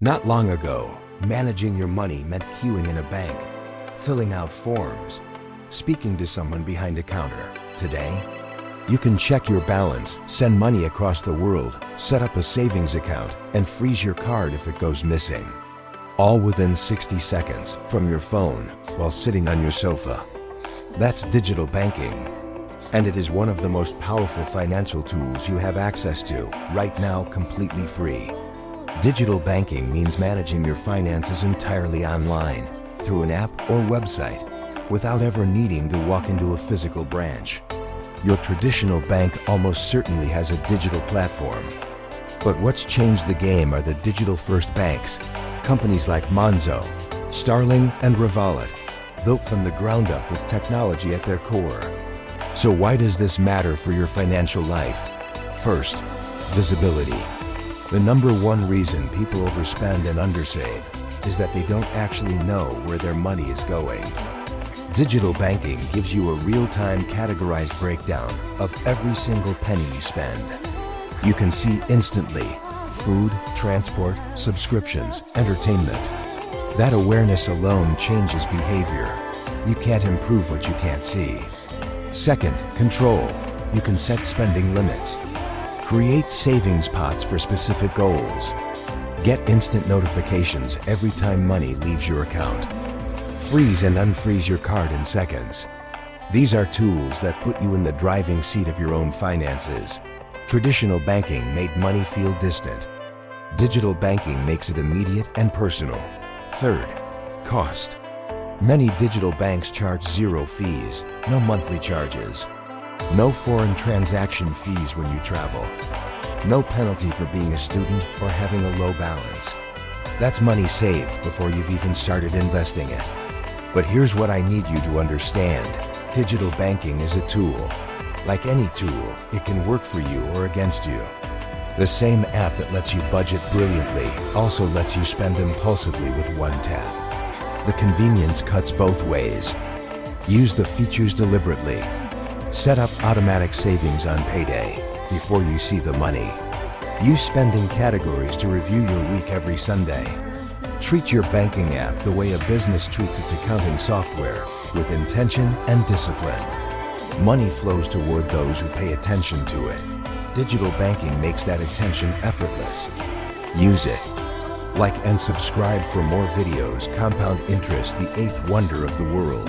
Not long ago, managing your money meant queuing in a bank, filling out forms, speaking to someone behind a counter. Today, you can check your balance, send money across the world, set up a savings account, and freeze your card if it goes missing. All within 60 seconds from your phone while sitting on your sofa. That's digital banking. And it is one of the most powerful financial tools you have access to right now, completely free. Digital banking means managing your finances entirely online through an app or website without ever needing to walk into a physical branch. Your traditional bank almost certainly has a digital platform. But what's changed the game are the digital-first banks. Companies like Monzo, Starling, and Revolut, built from the ground up with technology at their core. So why does this matter for your financial life? First, visibility. The number one reason people overspend and undersave is that they don't actually know where their money is going. Digital banking gives you a real-time categorized breakdown of every single penny you spend. You can see instantly food, transport, subscriptions, entertainment. That awareness alone changes behavior. You can't improve what you can't see. Second, control. You can set spending limits. Create savings pots for specific goals. Get instant notifications every time money leaves your account. Freeze and unfreeze your card in seconds. These are tools that put you in the driving seat of your own finances. Traditional banking made money feel distant. Digital banking makes it immediate and personal. Third, cost. Many digital banks charge zero fees, no monthly charges. No foreign transaction fees when you travel. No penalty for being a student or having a low balance. That's money saved before you've even started investing it. But here's what I need you to understand. Digital banking is a tool. Like any tool, it can work for you or against you. The same app that lets you budget brilliantly also lets you spend impulsively with one tap. The convenience cuts both ways. Use the features deliberately. Set up automatic savings on payday before you see the money. Use spending categories to review your week every Sunday. Treat your banking app the way a business treats its accounting software, with intention and discipline. Money flows toward those who pay attention to it. Digital banking makes that attention effortless. Use it. Like and subscribe for more videos. Compound Interest, the eighth wonder of the world.